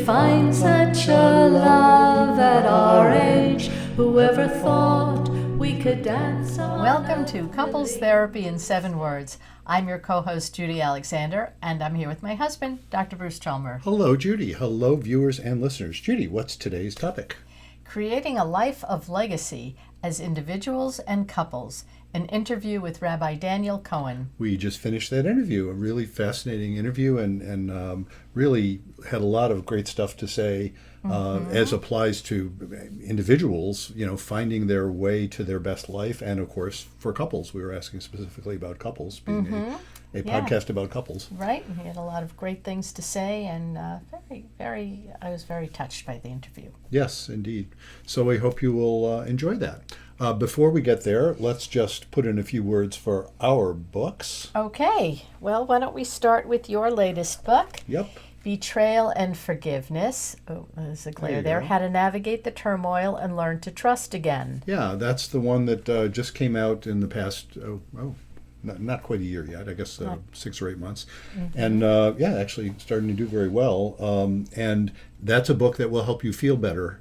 find such a love at our age. Whoever thought we could dance on. Welcome to Couples Therapy in 7 Words. I'm your co-host, Judy Alexander, and I'm here with my husband, Dr. Bruce Chalmer. Hello, Judy. Hello, viewers and listeners. Judy, what's today's topic? Creating a Life of Legacy as Individuals and Couples, an interview with Rabbi Daniel Cohen. We just finished that interview, a really fascinating interview, and really had a lot of great stuff to say as applies to individuals, finding their way to their best life, and of course for couples. We were asking specifically about couples, being a podcast about couples. Right, and he had a lot of great things to say, and I was very touched by the interview. Yes, indeed. So we hope you will enjoy that. Before we get there, let's just put in a few words for our books. Okay, well, why don't we start with your latest book? Yep. Betrayal and Forgiveness. Oh, there's a glare there. How to Navigate the Turmoil and Learn to Trust Again. Yeah, that's the one that just came out in the past, not quite a year yet, I guess 6 or 8 months. And actually starting to do very well. And that's a book that will help you feel better.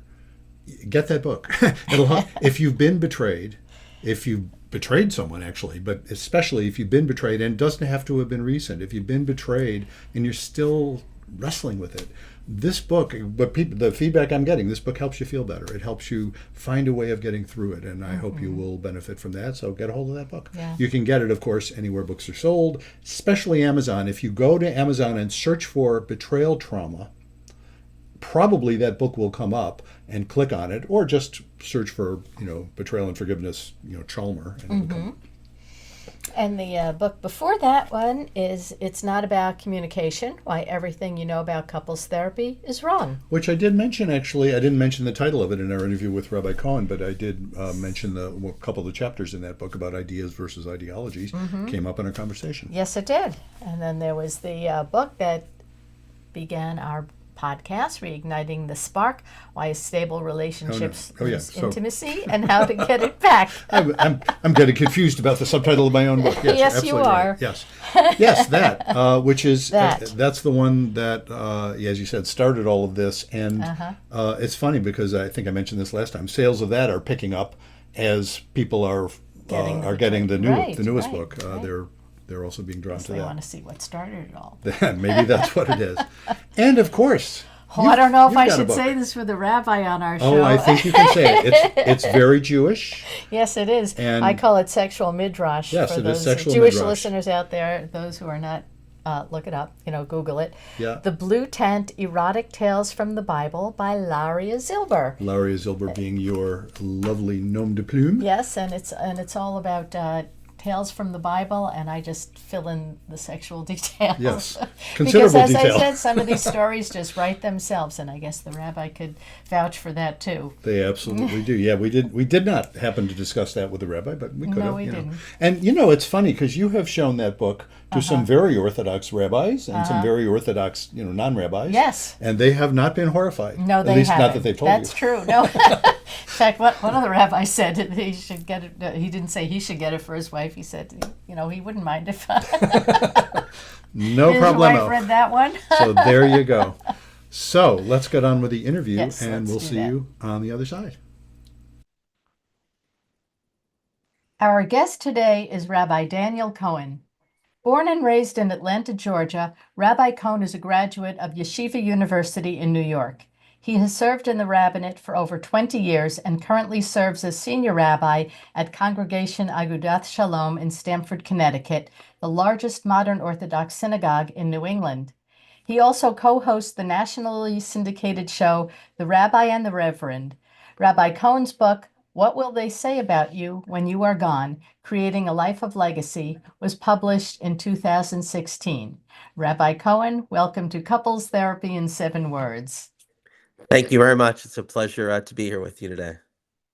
Get that book. It'll help. If you've been betrayed, if you've betrayed someone actually, but especially if you've been betrayed, and it doesn't have to have been recent, if you've been betrayed and you're still wrestling with it, this book, the feedback I'm getting, this book helps you feel better. It helps you find a way of getting through it, and I hope you will benefit from that. So get a hold of that book. Yeah. You can get it, of course, anywhere books are sold, especially Amazon. If you go to Amazon and search for betrayal trauma, probably that book will come up, and click on it, or just search for Betrayal and Forgiveness, Chalmer, and it'll come up. And the book before that one is It's Not About Communication, Why Everything You Know About Couples Therapy is Wrong. Which I did mention, actually. I didn't mention the title of it in our interview with Rabbi Cohen, but I did mention a couple of the chapters in that book about ideas versus ideologies came up in our conversation. Yes, it did. And then there was the book that began our podcast, Reigniting the Spark, Why Stable Relationships Lose Intimacy and How to Get It Back. I'm getting confused about the subtitle of my own book. Yes, you are. Right. Yes, that, which is, that's the one that, as you said, started all of this. And it's funny because I think I mentioned this last time. Sales of that are picking up as people are getting the newest book. They're also being drawn to that. They want to see what started it all. Maybe that's what it is. And of course, I don't know if I should say this with a rabbi on our show. Oh, I think you can say it. It's very Jewish. Yes, it is. And I call it sexual midrash. Yes, for it those is sexual Jewish midrash. Listeners out there, those who are not, look it up, Google it. Yeah. The Blue Tent, Erotic Tales from the Bible by Laria Zilber. Laria Zilber being your lovely nom de plume. Yes, and it's all about tales from the Bible, and I just fill in the sexual details. Yes, considerable because, as detail. I said, some of these stories just write themselves, and I guess the rabbi could vouch for that too. They absolutely do. Yeah, we did not happen to discuss that with the rabbi, but we could have. No, we didn't. And it's funny because you have shown that book to some very Orthodox rabbis and some very Orthodox, non-rabbis. Yes. And they have not been horrified. No, they At least haven't. not that they've told That's you. true. No. In fact, one of the rabbis said that he should get it. He didn't say he should get it for his wife. He said, he wouldn't mind if No his problemo. wife read that one. So there you go. So let's get on with the interview, Yes, and let's we'll do see that. you on the other side. Our guest today is Rabbi Daniel Cohen. Born and raised in Atlanta, Georgia, Rabbi Cohen is a graduate of Yeshiva University in New York. He has served in the rabbinate for over 20 years and currently serves as senior rabbi at Congregation Agudath Shalom in Stamford, Connecticut, the largest modern Orthodox synagogue in New England. He also co-hosts the nationally syndicated show, The Rabbi and the Reverend. Rabbi Cohen's book, What Will They Say About You When You Are Gone? Creating a Life of Legacy, was published in 2016. Rabbi Cohen, welcome to Couples Therapy in 7 Words. Thank you very much. It's a pleasure to be here with you today.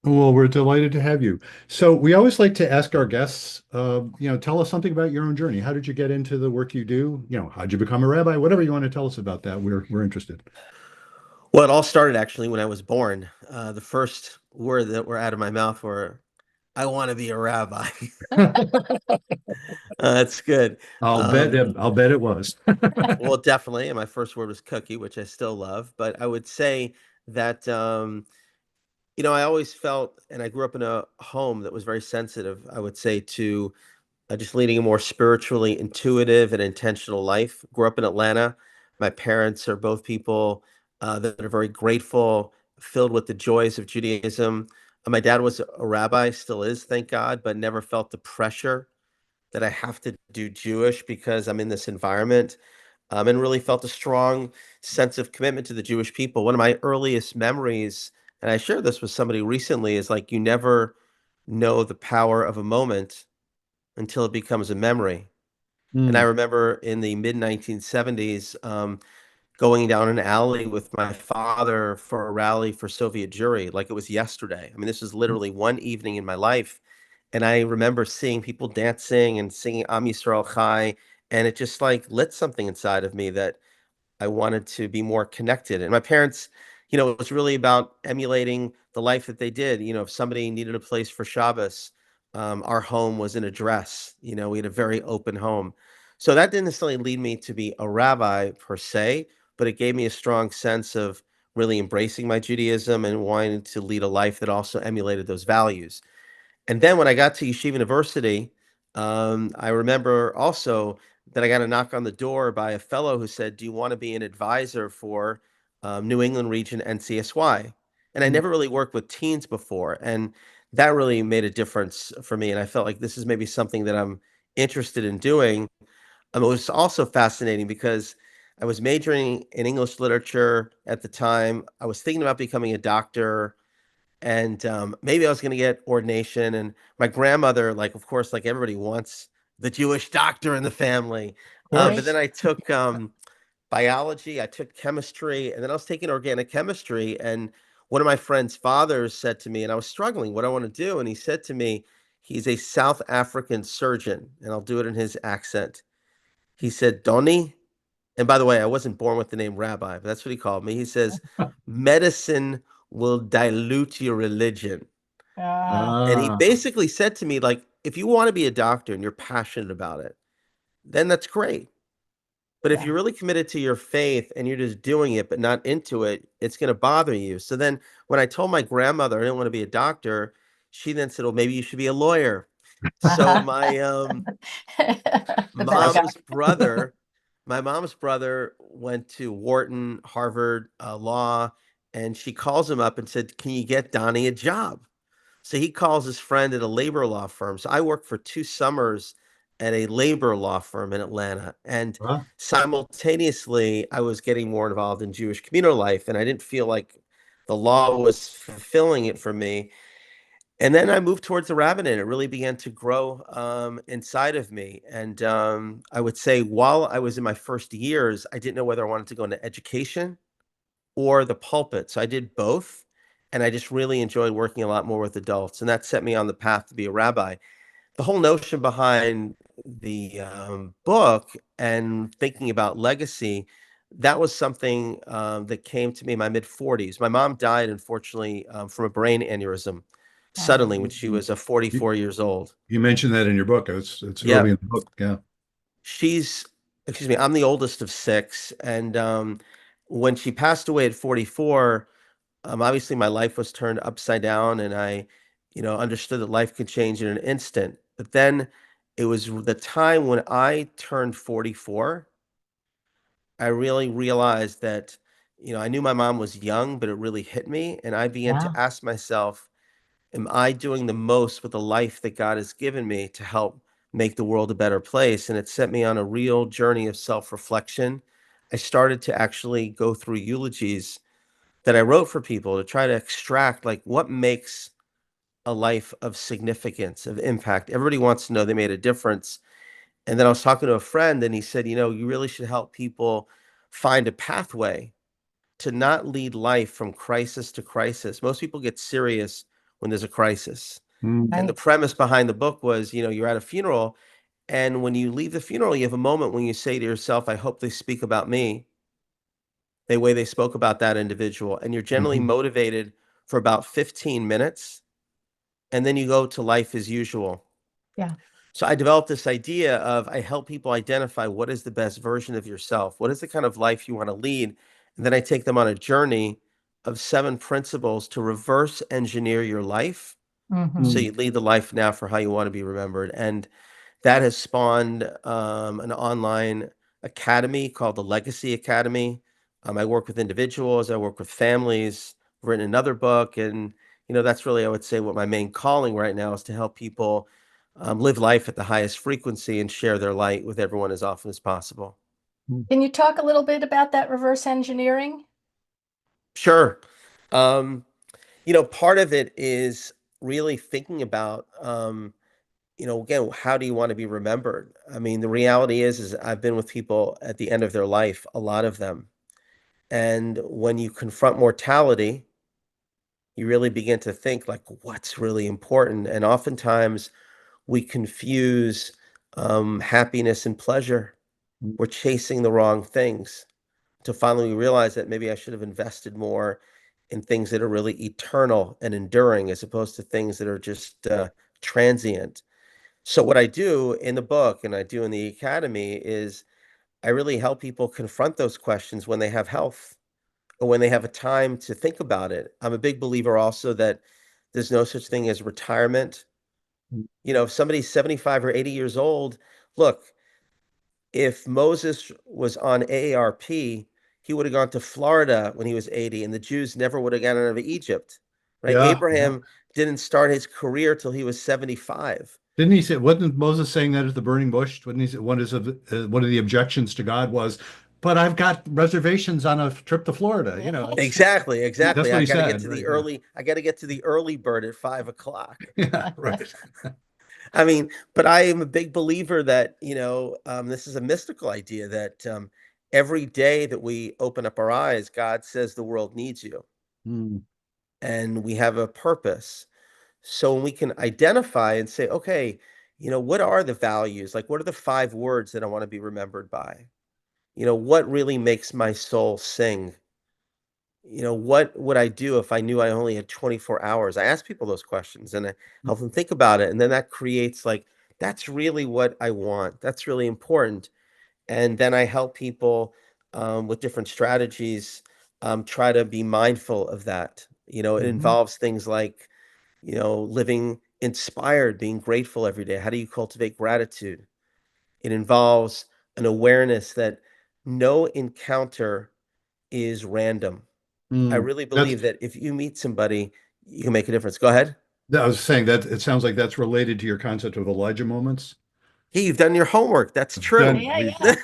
Well, we're delighted to have you. So we always like to ask our guests, tell us something about your own journey. How did you get into the work you do? How'd you become a rabbi? Whatever you want to tell us about that, we're interested. Well, it all started actually when I was born. The first word that were out of my mouth were I want to be a rabbi. That's good. I'll bet it was. Well, definitely. And my first word was cookie, which I still love. But I would say that, I always felt, and I grew up in a home that was very sensitive, I would say, to just leading a more spiritually intuitive and intentional life. Grew up in Atlanta. My parents are both people that are very grateful, filled with the joys of Judaism. My dad was a rabbi, still is, thank God, but never felt the pressure that I have to do Jewish because I'm in this environment, and really felt a strong sense of commitment to the Jewish people. One of my earliest memories, and I shared this with somebody recently, is like you never know the power of a moment until it becomes a memory. And I Mm. remember in the mid 1970s, going down an alley with my father for a rally for Soviet Jewry, like it was yesterday. I mean, this was literally one evening in my life. And I remember seeing people dancing and singing Am Yisrael Chai, and it just like lit something inside of me that I wanted to be more connected. And my parents, it was really about emulating the life that they did. If somebody needed a place for Shabbos, our home was an address. We had a very open home. So that didn't necessarily lead me to be a rabbi per se, but it gave me a strong sense of really embracing my Judaism and wanting to lead a life that also emulated those values. And then when I got to Yeshiva University, I remember also that I got a knock on the door by a fellow who said, "Do you want to be an advisor for New England Region NCSY?" And I Mm. never really worked with teens before, and that really made a difference for me. And I felt like this is maybe something that I'm interested in doing. It was also fascinating because I was majoring in English literature at the time. I was thinking about becoming a doctor, and maybe I was going to get ordination. And my grandmother, like, of course, like everybody wants the Jewish doctor in the family. Of But then course. I took biology, I took chemistry, and then I was taking organic chemistry. And one of my friend's fathers said to me, and I was struggling, what do I want to do? And he said to me, he's a South African surgeon, and I'll do it in his accent. He said, Donny, and by the way, I wasn't born with the name Rabbi, but that's what he called me. He says, medicine will dilute your religion. Ah, And he Ah, basically said to me, like, if you want to be a doctor and you're passionate about it, then that's great. But if yeah. you're really committed to your faith and you're just doing it but not into it, it's going to bother you. So then when I told my grandmother I didn't want to be a doctor, she then said, well, maybe you should be a lawyer. So Uh-huh. my The bad guy. mom's brother, my mom's brother went to Wharton, Harvard Law, and she calls him up and said, "Can you get Donnie a job?" So he calls his friend at a labor law firm. So I worked for 2 summers at a labor law firm in Atlanta, and ah, simultaneously, I was getting more involved in Jewish communal life, and I didn't feel like the law was fulfilling it for me. And then I moved towards the rabbinate. It really began to grow inside of me. And I would say while I was in my first years, I didn't know whether I wanted to go into education or the pulpit. So I did both. And I just really enjoyed working a lot more with adults. And that set me on the path to be a rabbi. The whole notion behind the book and thinking about legacy, that was something that came to me in my mid 40s. My mom died, unfortunately, from a brain aneurysm Oh, suddenly when she mm. was You, 44 years old. you mentioned that in your book. It's Yeah, early in the book. Yeah. she's, excuse me, I'm the oldest of six. And when she passed away at 44, obviously my life was turned upside down, and I, understood that life could change in an instant. But then it was the time when I turned 44, I really realized that, I knew my mom was young, but it really hit me. And I began yeah. to ask myself, am I doing the most with the life that God has given me to help make the world a better place? And it set me on a real journey of self reflection. I started to actually go through eulogies that I wrote for people to try to extract like what makes a life of significance, of impact. Everybody wants to know they made a difference. And then I was talking to a friend and he said, you really should help people find a pathway to not lead life from crisis to crisis. Most people get serious when there's a crisis. Mm. And the Right. premise behind the book was, you're at a funeral, and when you leave the funeral, you have a moment when you say to yourself, I hope they speak about me the way they spoke about that individual. And you're generally Mhm. motivated for about 15 minutes. and then you go to life as usual. Yeah. So I developed this idea of I help people identify what is the best version of yourself, what is the kind of life you want to lead, and then I take them on a journey of 7 principles to reverse engineer your life so Mm-hmm. you lead the life now for how you want to be remembered. And that has spawned an online academy called the Legacy Academy. I work with individuals, I work with families, I've written another book, and that's really, I would say, what my main calling right now is to help people live life at the highest frequency and share their light with everyone as often as possible. Can you talk a little bit about that reverse engineering? Sure. Um, Part of it is really thinking about again, how do you want to be remembered? I mean, the reality is I've been with people at the end of their life, a lot of them. And when you confront mortality, you really begin to think like, what's really important? And oftentimes we confuse happiness and pleasure. We're chasing the wrong things to finally realize that maybe I should have invested more in things that are really eternal and enduring as opposed to things that are just transient. So what I do in the book and I do in the academy is I really help people confront those questions when they have health or when they have a time to think about it. I'm a big believer also that there's no such thing as retirement. If somebody's 75 or 80 years old, look, if Moses was on AARP, he would have gone to Florida when he was 80, and the Jews never would have gotten out of Egypt, right? Yeah. Abraham didn't start his career till he was 75. Didn't he say, wasn't Moses saying that at the burning bush? Wouldn't he say one of the objections to God was, but I've got reservations on a trip to Florida. Exactly. That's what I he got to get said, to right? the Yeah. early, I got to get to the early bird at 5 o'clock. Yeah, right. I mean, but I am a big believer that, this is a mystical idea that every day that we open up our eyes, God says the world needs you Mm, and we have a purpose. So when we can identify and say, okay, what are the values? Like, what are the 5 words that I want to be remembered by? What really makes my soul sing? What would I do if I knew I only had 24 hours? I ask people those questions and I help them think about it. And then that creates like, that's really what I want. That's really important. And then I help people with different strategies try to be mindful of that. It mhm, involves things like, living inspired, being grateful every day. How do you cultivate gratitude? It involves an awareness that no encounter is random. I mm. really That's believe that if you meet somebody, you can make a difference. Go ahead. I was saying that it sounds like that's related to your concept of Elijah moments. Hey, you've done your homework. That's true. Then Yeah,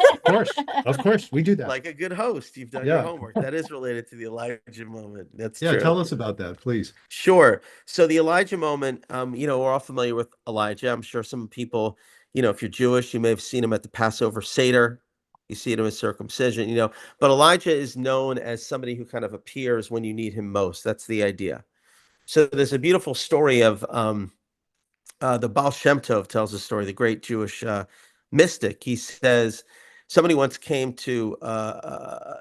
of course, we do that. Like a good host, you've done your Yeah, homework. That is related to the Elijah moment. That's yeah. true. Tell us about that, please. Sure. So the Elijah moment, we're all familiar with Elijah. I'm sure some people, if you're Jewish, you may have seen him at the Passover Seder. You see him at circumcision, but Elijah is known as somebody who kind of appears when you need him most. That's the idea. So there's a beautiful story of the Baal Shem Tov tells a story, the great Jewish mystic. He says somebody once came to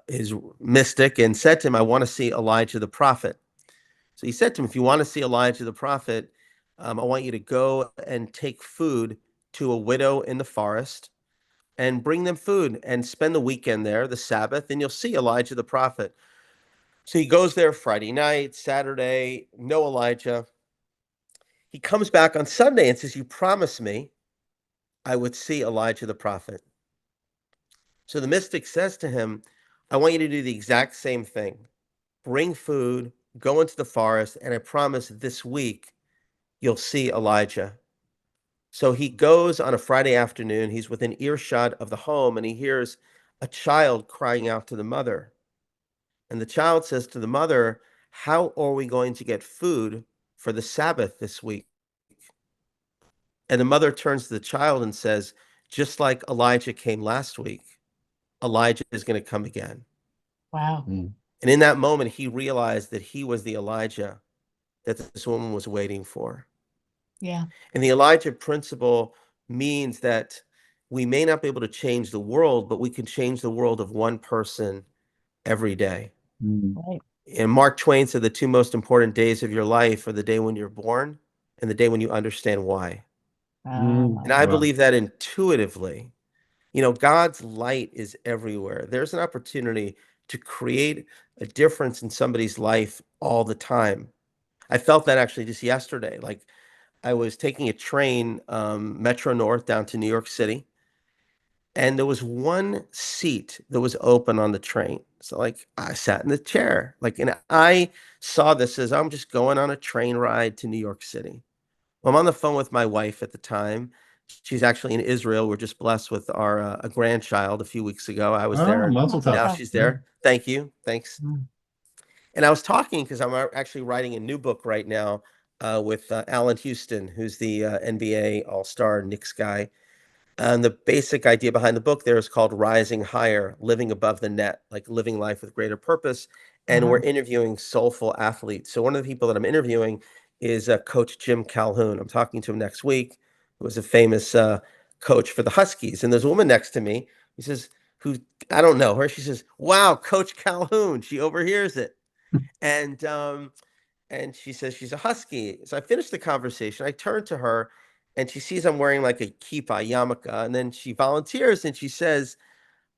his mystic and said to him, I want to see Elijah the prophet. So he said to him, if you want to see Elijah the prophet, I want you to go and take food to a widow in the forest and bring them food and spend the weekend there, the Sabbath, and you'll see Elijah the prophet. So he goes there Friday night, Saturday, no Elijah. He comes back on Sunday and says, you promised me I would see Elijah the prophet. So the mystic says to him, I want you to do the exact same thing. Bring food, go into the forest, and I promise this week you'll see Elijah. So he goes on a Friday afternoon. He's within earshot of the home and he hears a child crying out to the mother. And the child says to the mother, how are we going to get food for the Sabbath this week? And the mother turns to the child and says, just like Elijah came last week, Elijah is going to come again. Wow. Mm, And in that moment, he realized that he was the Elijah that this woman was waiting for. Yeah. And the Elijah principle means that we may not be able to change the world, but we can change the world of one person every day. mm, Right. And Mark Twain said the 2 most important days of your life are the day when you're born and the day when you understand why. And I Wow. believe that intuitively. God's light is everywhere. There's an opportunity to create a difference in somebody's life all the time. I felt that actually just yesterday. Like I was taking a train, Metro North down to New York City, and there was one seat that was open on the train. So like I sat in the chair, like, and I saw this as I'm just going on a train ride to New York City. Well, I'm on the phone with my wife at the time. She's actually in Israel. We're just blessed with our a grandchild a few weeks ago. I was Oh, there, and Mazel Mazel tov. now tov. she's Yeah. there. Thank you. Thanks. Mm. And I was talking because I'm actually writing a new book right now with Alan Houston, who's the NBA All-Star Knicks guy. And the basic idea behind the book there is called Rising Higher, Living Above the Net, like living life with greater purpose. And Uh-huh. we're interviewing soulful athletes. So one of the people that I'm interviewing is Coach Jim Calhoun. I'm talking to him next week, who was a famous coach for the Huskies. And there's a woman next to me who says, who I don't know her. She says, "Wow, Coach Calhoun." She overhears it. And she says she's a husky. So I finished the conversation. I turn to her and she sees I'm wearing like a kippah, yarmulke, and then she volunteers and she says,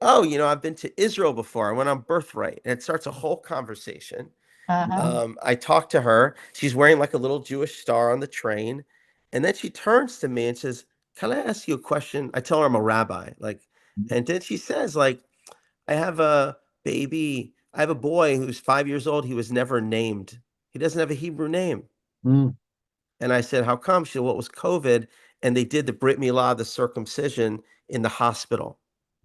"Oh, I've been to Israel before. I went on Birthright." And it starts a whole conversation. Uh-huh. I talk to her. She's wearing like a little Jewish star on the train. And then she turns to me and says, "Can I ask you a question?" I tell her I'm a rabbi. And then she says, like, I have a baby. I have a boy who's 5 years old. He was never named. He doesn't have a Hebrew name. Mm. And I said, "How come?" She said, "Well, it was COVID, and they did the Brit Milah, the circumcision, in the hospital."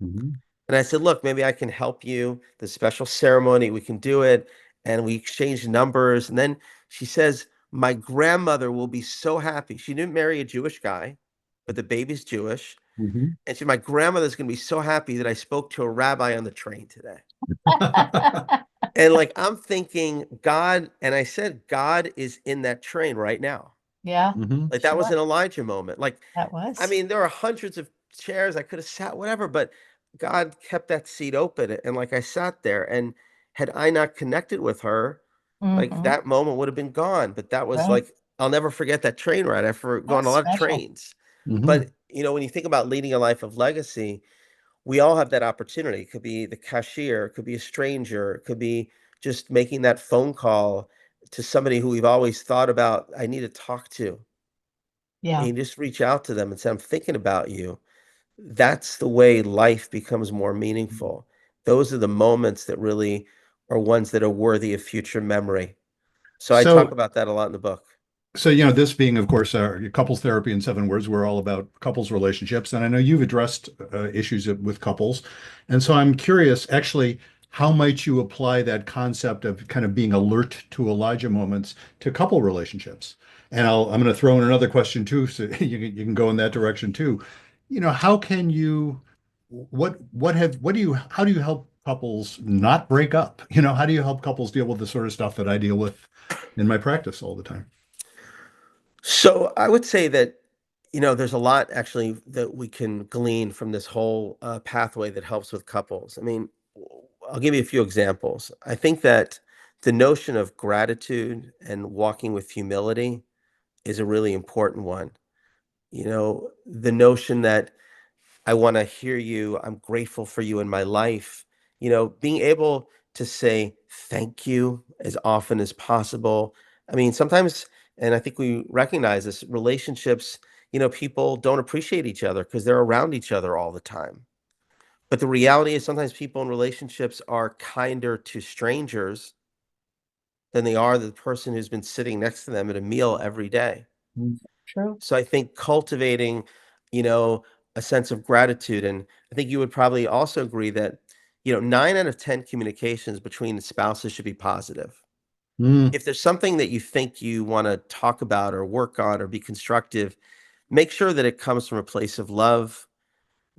Mhm. And I said, "Look, maybe I can help you. The special ceremony, we can do it." And we exchanged numbers. And then she says, "My grandmother will be so happy." She didn't marry a Jewish guy, but the baby's Jewish. Mhm. And she, "My grandmother's going to be so happy that I spoke to a rabbi on the train today." And like I'm thinking God, and I said, God is in that train right now. Yeah, Mhm. Like that was sure. an Elijah moment. Like, That I was. mean, there are hundreds of chairs I could have sat, whatever, but God kept that seat open. And like I sat there, and had I not connected with her, like Mm-hmm. that moment would have been gone. But that was Right. like, I'll never forget that train ride. I've gone That's a lot of special. trains. Mhm. But when you think about leading a life of legacy, we all have that opportunity. It could be the cashier, it could be a stranger, it could be just making that phone call to somebody who we've always thought about, I need to talk to. And Yeah. you just reach out to them and say, "I'm thinking about you." That's the way life becomes more meaningful. Those are the moments that really are ones that are worthy of future memory. So I talk So, about that a lot in the book. this being, of course, couples therapy in 7 words, we're all about couples relationships, and I know you've addressed issues with couples, and so I'm curious, actually, how might you apply that concept of kind of being alert to Elijah moments to couple relationships? And I'm going to throw in another question too, so you can go in that direction too. How can you, what do you, how do you help couples not break up? How do you help couples deal with the sort of stuff that I deal with in my practice all the time? So I would say that, there's a lot actually that we can glean from this whole pathway that helps with couples. I mean, I'll give you a few examples. I think that the notion of gratitude and walking with humility is a really important one. The notion that I want to hear you, I'm grateful for you in my life, being able to say thank you as often as possible. I mean, sometimes, and I think we recognize this, relationships, people don't appreciate each other because they're around each other all the time. But the reality is sometimes people in relationships are kinder to strangers than they are the person who's been sitting next to them at a meal every day. Mm. True. So I think cultivating, a sense of gratitude, and I think you would probably also agree that, 9 out of 10 communications between the spouses should be positive. Mm. If there's something that you think you want to talk about or work on or be constructive, make sure that it comes from a place of love,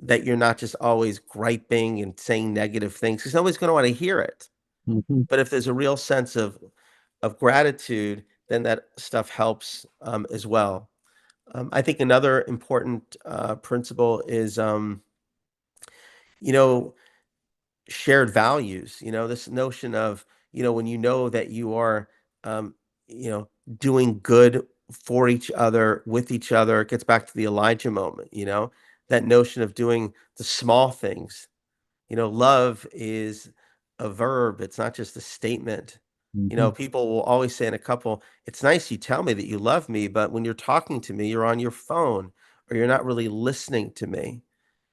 that you're not just always griping and saying negative things because nobody's going to want to hear it. Mhm. But if there's a real sense of gratitude, then that stuff helps as well. I think another important principle is, you know, shared values. This notion of, when you know that you are, um, you know, doing good for each other, with each other. It gets back to the Elijah moment, that notion of doing the small things. Love is a verb, it's not just a statement. Hmm. People will always say in a couple, it's nice you tell me that you love me, but when you're talking to me, you're on your phone or you're not really listening to me.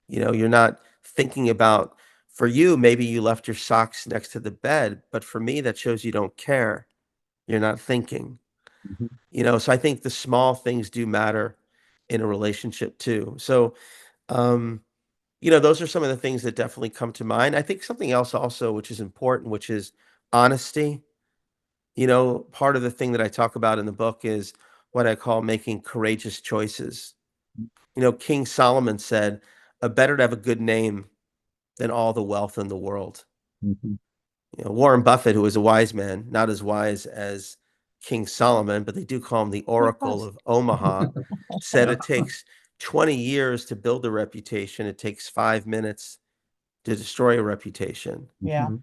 You're not thinking about, for you, maybe you left your socks next to the bed, but for me, that shows you don't care. You're not thinking. Hmm. So I think the small things do matter in a relationship too. So, um, those are some of the things that definitely come to mind. I think something else also, which is important, which is honesty. Part of the thing that I talk about in the book is what I call making courageous choices. King Solomon said, better to have a good name than all the wealth in the world." Hmm. Warren Buffett, who was a wise man, not as wise as King Solomon, but they do call him the Pretty Oracle close. of Omaha, said it takes 20 years to build a reputation. It takes 5 minutes to destroy a reputation. Yeah. Hmm.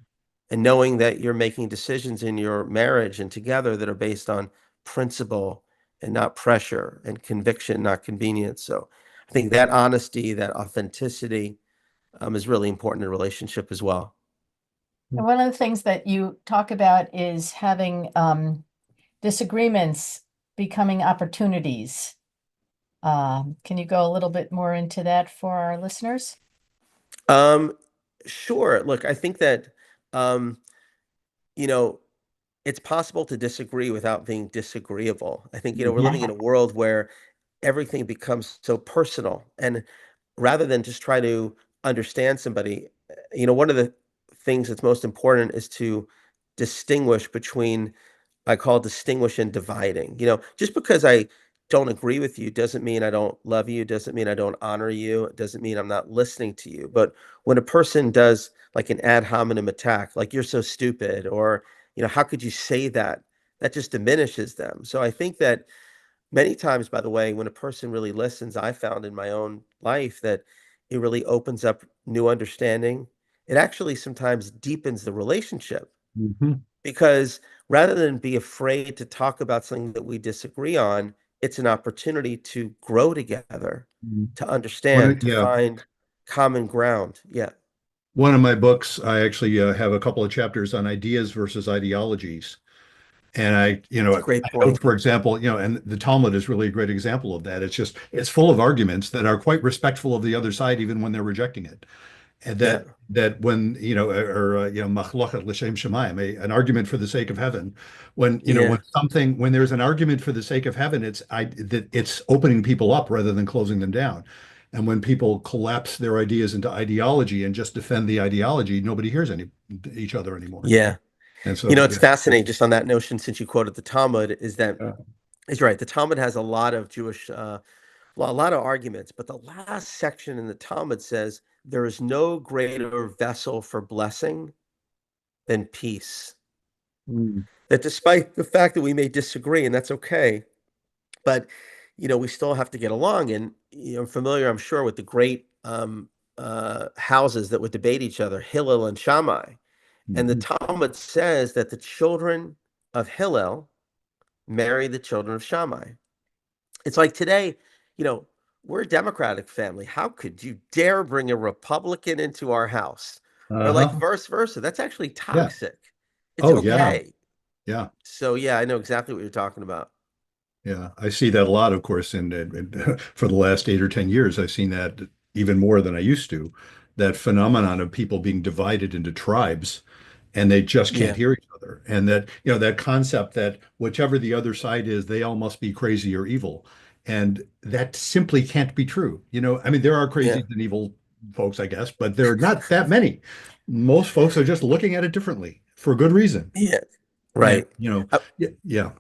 And knowing that you're making decisions in your marriage and together that are based on principle and not pressure, and conviction, not convenience. So I think that honesty, that authenticity, is really important in a relationship as well. And one of the things that you talk about is having disagreements becoming opportunities. Can you go a little bit more into that for our listeners? Um, sure. Look, I think that, um, you know, it's possible to disagree without being disagreeable. I think, we're Hmm. living in a world where everything becomes so personal. And rather than just try to understand somebody, one of the things that's most important is to distinguish between, I call distinguish and dividing. Just because I don't agree with you doesn't mean I don't love you, doesn't mean I don't honor you, it doesn't mean I'm not listening to you. But when a person does like an ad hominem attack, like you're so stupid, or, how could you say that? That just diminishes them. So I think that many times, by the way, when a person really listens, I found in my own life that it really opens up new understanding. It actually sometimes deepens the relationship Hmm. because rather than be afraid to talk about something that we disagree on, it's an opportunity to grow together, to understand, to Yeah. find common ground. Yeah, One of my books, I actually have a couple of chapters on ideas versus ideologies. And it's a I great know, point. for example, and the Talmud is really a great example of that. It's full of arguments that are quite respectful of the other side, even when they're rejecting it. And Yeah, that when, machlochet l'shem shamayim, an argument for the sake of heaven. yeah, When there's an argument for the sake of heaven, that it's opening people up rather than closing them down. And when people collapse their ideas into ideology and just defend the ideology, nobody hears each other anymore. yeah. And so, It's yeah. fascinating just on that notion, since you quoted the Talmud, is that Uh, is right. The Talmud has a lot of Jewish, well, a lot of arguments, but the last section in the Talmud says there is no greater vessel for blessing than peace. mm, That despite the fact that we may disagree, and that's okay, but we still have to get along. And I'm familiar, I'm sure, with the great houses that would debate each other, Hillel and Shammai. And the mhm. Talmud says that the children of Hillel marry the children of Shammai. It's like today, you know, we're a Democratic family. How could you dare bring a Republican into our house? Or like Uh-huh. vice versa. That's actually Yeah. toxic. It's Oh, yeah. okay. Yeah. So yeah, I know exactly what you're talking about. Yeah, I see that a lot, of course, for the last 8 or 10 years, I've seen that even more than I used to. That phenomenon of people being divided into tribes, and they just can't Yeah, hear each other, and that concept that whichever the other side is, they all must be crazy or evil, and that simply can't be true. I mean, there are yeah, crazy and evil folks, I guess, but there are not that many. Most folks are just looking at it differently for good reason, yeah. and Right. Uh, yeah, yeah.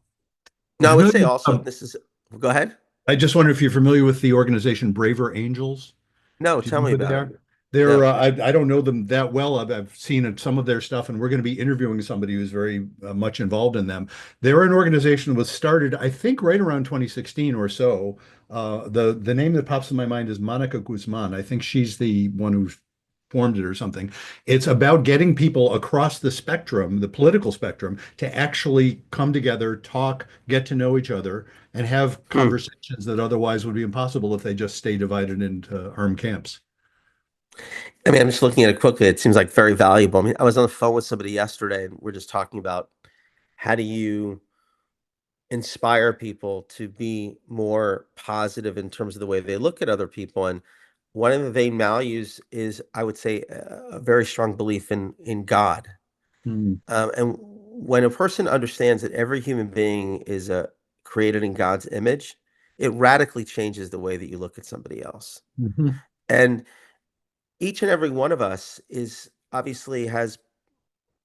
no, I would say Familiar- also this is go ahead. I just wonder if you're familiar with the organization Braver Angels. No, Do you tell know me who they about it. are? They're No. I don't know them that well. I've seen some of their stuff, and we're going to be interviewing somebody who's very much involved in them. They're an organization that was started, I think, right around 2016 or so. The name that pops in my mind is Monica Guzman. I think she's the one who formed it or something. It's about getting people across the spectrum, the political spectrum, to actually come together, talk, get to know each other, and have Hmm. conversations that otherwise would be impossible if they just stay divided into armed camps. I mean, I'm just looking at it quickly. It seems like very valuable. I mean, I was on the phone with somebody yesterday, and we're just talking about how do you inspire people to be more positive in terms of the way they look at other people. And one of the main values is, I would say, a very strong belief in God. Mm. And when a person understands that every human being is created in God's image, it radically changes the way that you look at somebody else. Mhm. And each and every one of us is obviously has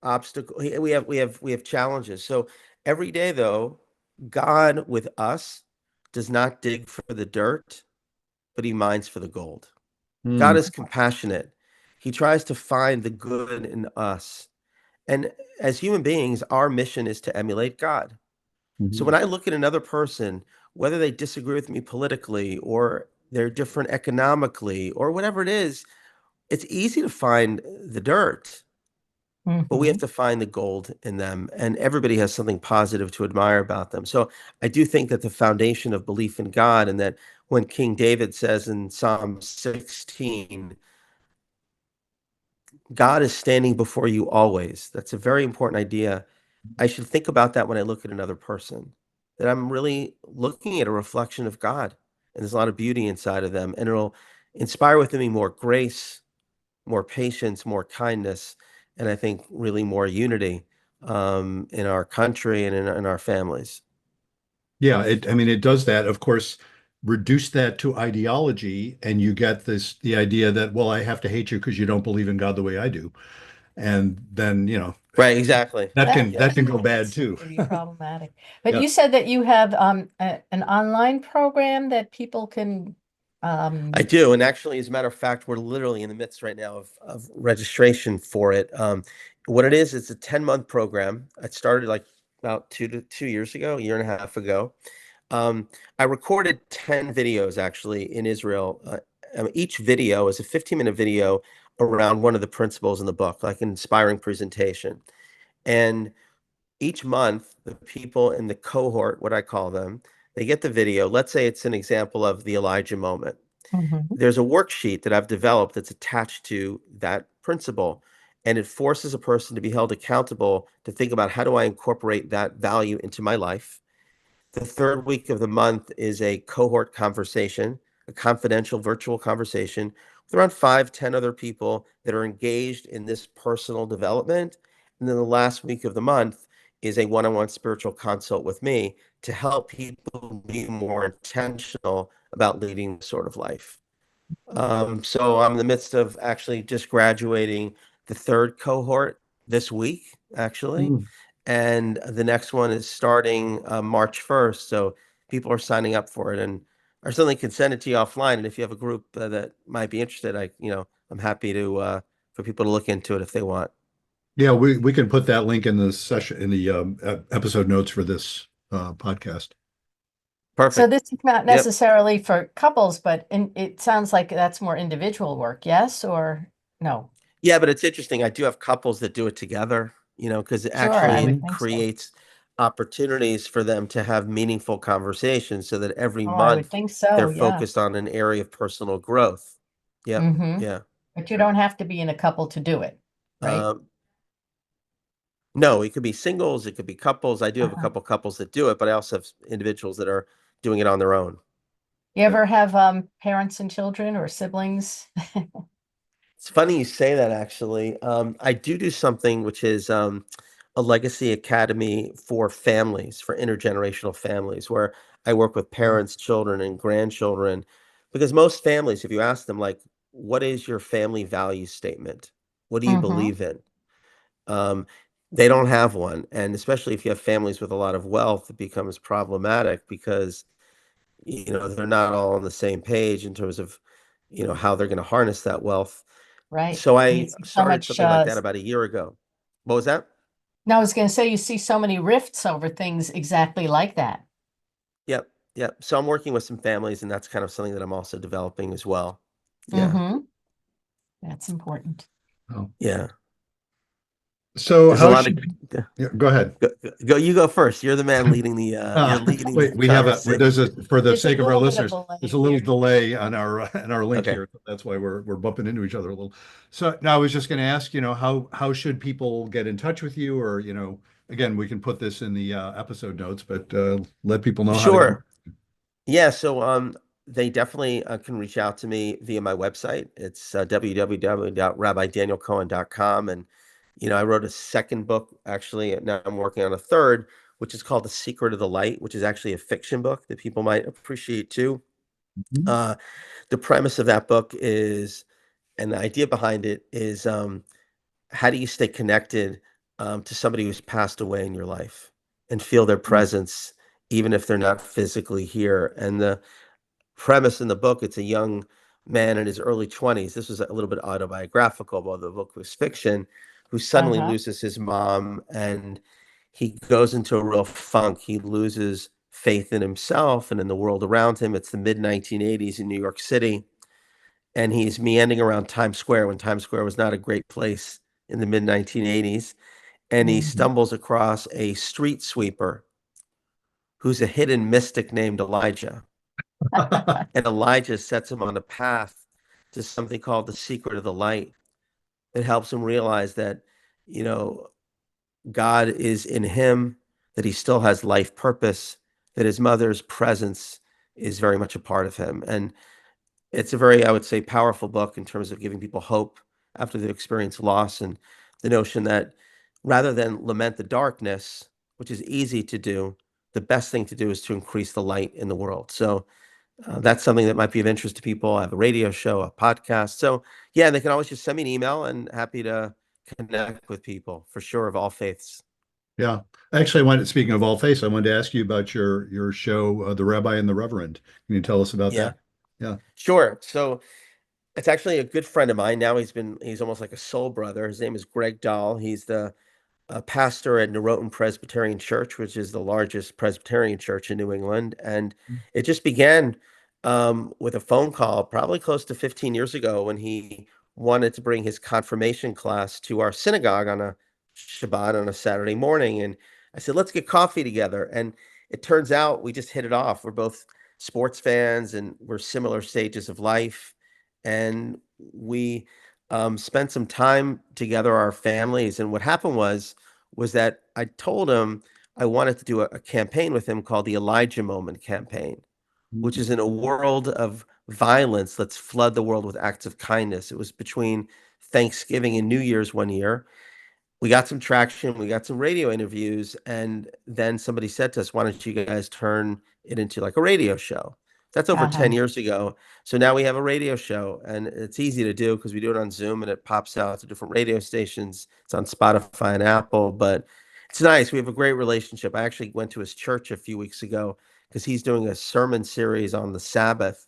obstacle. We have challenges. So every day, though, God with us does not dig for the dirt, but He mines for the gold. God Mm. is compassionate. He tries to find the good in us. And as human beings, our mission is to emulate God. So when Mhm. I look at another person, whether they disagree with me politically or they're different economically or whatever it is, it's easy to find the dirt, but we have Hmm. to find the gold in them. And everybody has something positive to admire about them. So I do think that the foundation of belief in God, and that when King David says in Psalm 16, God is standing before you always, that's a very important idea. I should think about that when I look at another person, that I'm really looking at a reflection of God. And there's a lot of beauty inside of them. And it'll inspire within me more grace, more patience, more kindness, and I think really more unity in our country and in our families. Yeah, I mean, it does that. Of course, reduce that to ideology, and you get the idea that, well, I have to hate you because you don't believe in God the way I do. And then, Right, exactly. that That can Yeah. that can go bad too. can be problematic. But Yeah. you said that you have an online program that people can I um, do. And actually, as a matter of fact, we're literally in the midst right now of registration for it. What it is, it's a 10-month program. It started like about 2 years ago, a year and a half ago. Um, I recorded 10 videos actually in Israel. Each video is a 15-minute video around one of the principles in the book, like an inspiring presentation. And each month, the people in the cohort, what I call them, they get the video. Let's say it's an example of the Elijah moment. mhm. There's a worksheet that I've developed that's attached to that principle, and it forces a person to be held accountable to think about, how do I incorporate that value into my life? The third week of the month is a cohort conversation, a confidential virtual conversation with around 5, 10 other people that are engaged in this personal development. And then the last week of the month is a one-on-one spiritual consult with me to help people be more intentional about leading this sort of life. So I'm in the midst of actually just graduating the third cohort this week, actually. Mm. And the next one is starting March 1st. So people are signing up for it, and I certainly can send it to you offline. And if you have a group that might be interested, I'm happy to for people to look into it if they want. Yeah, we can put that link in the session in the episode notes for this podcast. So Perfect. this is not Yep. necessarily for couples, but it sounds like that's more individual work, yes or no? Yeah, but it's interesting. I do have couples that do it together, because Sure, I actually would Mhm. it think so. creates opportunities for them to have meaningful conversations so that every Oh, I would month think so, they're yeah. focused on an area of personal growth. Yep. Hmm. Yeah. But you don't have to be in a couple to do it, right? Um, no, it could be singles, it could be couples. I do have a Uh-huh. couple couples that do it, but I also have individuals that are doing it on their own. You Yep. ever have parents and children or siblings? It's funny you say that, actually. I do something which is a legacy academy for families, for intergenerational families, where I work with parents, children, and grandchildren. Because most families, if you ask them, like, what is your family value statement? What do you Hmm. believe in? Um, they don't have one. And especially if you have families with a lot of wealth, it becomes problematic because, they're not all on the same page in terms of, how they're going to harness that wealth. Right. So And you I see so started much, something like that about a year ago. What was that? no, I was going to say you see so many rifts over things exactly like that. Yep, yep. So I'm working with some families, and that's kind of something that I'm also developing as well. Yeah. Hmm. That's important. Oh. Yeah. So There's a how lot of should, yeah, go ahead. you go first. You're the man leading the you're leading the Wait, we have there's conversation. for the There's a sake of our little bit of listeners, delay there's a little here. delay on our link Okay. here. That's why we're bumping into each other a little. So now I was just going to ask, how should people get in touch with you, or again, we can put this in the episode notes, but let people know how to get. Sure. Yeah, so they definitely can reach out to me via my website. It's www.rabbidanielcohen.com. And, I wrote a second book, actually. Now I'm working on a third, which is called The Secret of the Light, which is actually a fiction book that people might appreciate too. Mhm. Uh, the premise of that book is, and the idea behind it is, how do you stay connected to somebody who's passed away in your life and feel their presence, even if they're not physically here? And the premise in the book, it's a young man in his early 20s. This was a little bit autobiographical, while the book was fiction, who suddenly Uh-huh. loses his mom and he goes into a real funk. He loses faith in himself and in the world around him. It's the mid 1980s in New York City, and he's meandering around Times Square when Times Square was not a great place in the mid 1980s. And he Mhm. stumbles across a street sweeper who's a hidden mystic named Elijah. And Elijah sets him on a path to something called the secret of the light that helps him realize that, you know, God is in him, that he still has life purpose, that his mother's presence is very much a part of him. And it's a very, I would say, powerful book in terms of giving people hope after they've experienced loss, and the notion that rather than lament the darkness, which is easy to do, the best thing to do is to increase the light in the world. So that's something that might be of interest to people. I have a radio show, a podcast. So yeah, they can always just send me an email, and happy to connect with people for sure, of all faiths. Yeah. Actually, speaking of all faiths, I wanted to ask you about your show, The Rabbi and the Reverend. Can you tell us about Yeah, that? Yeah. sure. So it's actually a good friend of mine. Now he's almost like a soul brother. His name is Greg Dahl. He's the pastor at Norotan Presbyterian Church, which is the largest Presbyterian church in New England. And it just began with a phone call, probably close to 15 years ago, when he wanted to bring his confirmation class to our synagogue on a Shabbat on a Saturday morning. And I said, let's get coffee together. And it turns out we just hit it off. We're both sports fans and we're similar stages of life. And we spent some time together, our families. And what happened was that I told him I wanted to do a campaign with him called the Elijah Moment campaign, which is in a world of violence. Let's flood the world with acts of kindness. It was between Thanksgiving and New Year's one year. We got some traction, we got some radio interviews, and then somebody said to us, "Why don't you guys turn it into like a radio show?" That's over 10 Uh-huh. years ago. So now we have a radio show, and it's easy to do because we do it on Zoom and it pops out to different radio stations. It's on Spotify and Apple, but it's nice. We have a great relationship. I actually went to his church a few weeks ago because he's doing a sermon series on the Sabbath.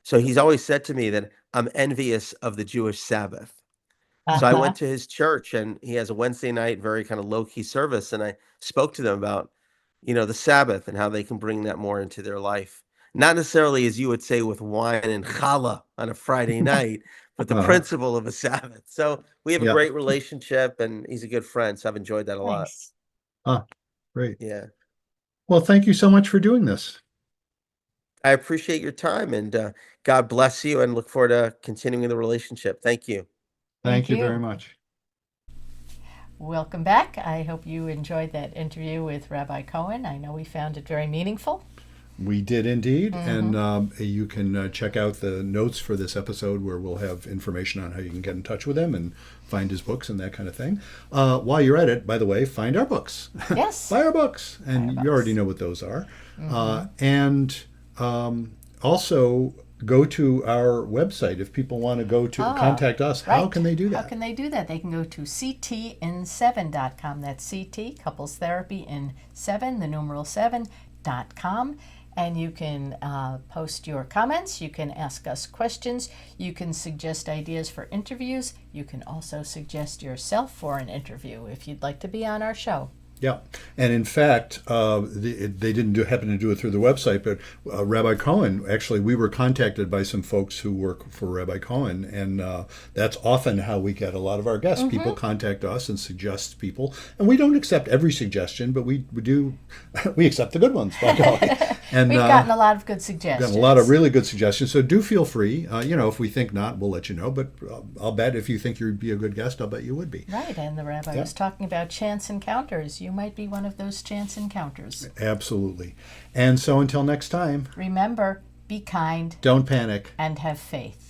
So he's always said to me that I'm envious of the Jewish Sabbath. So I Uh-huh. went to his church, and he has a Wednesday night, very kind of low key service. And I spoke to them about, the Sabbath and how they can bring that more into their life. Not necessarily, as you would say, with wine and challah on a Friday night, but the Uh, principle of a Sabbath. So we have a yeah. great relationship, and he's a good friend. So I've enjoyed that a lot. Nice. Ah, great. Yeah. Well, thank you so much for doing this. I appreciate your time, and God bless you, and look forward to continuing the relationship. Thank you. Thank Thank you very you. much. Welcome back. I hope you enjoyed that interview with Rabbi Cohen. I know we found it very meaningful. We did indeed. And Mm-hmm. you can check out the notes for this episode where we'll have information on how you can get in touch with him and find his books and that kind of thing. While you're at it, by the way, find our books. Yes. Buy our books. And you already Firebucks. know what those are. Mm-hmm. And also go to our website. If people want to go to Ah, contact us, how right. can they do How that? can they do that? They can go to ctn7.com. That's CT, Couples Therapy in 7, the numeral 7.com. And you can post your comments. You can ask us questions. You can suggest ideas for interviews. You can also suggest yourself for an interview if you'd like to be on our show. Yeah, and in fact, they didn't happen to do it through the website, but Rabbi Cohen, actually, we were contacted by some folks who work for Rabbi Cohen, and that's often how we get a lot of our guests. People contact us and suggest people, and we don't accept every suggestion, but we do, we accept the good ones, by golly. And We've gotten a lot of good suggestions. gotten a lot of really good suggestions, so do feel free. If we think not, we'll let you know, but I'll bet if you think you'd be a good guest, I'll bet you would be. Right, and the rabbi was talking about chance encounters. You might be one of those chance encounters. Absolutely. And so until next time, Remember, be kind don't panic. and have faith.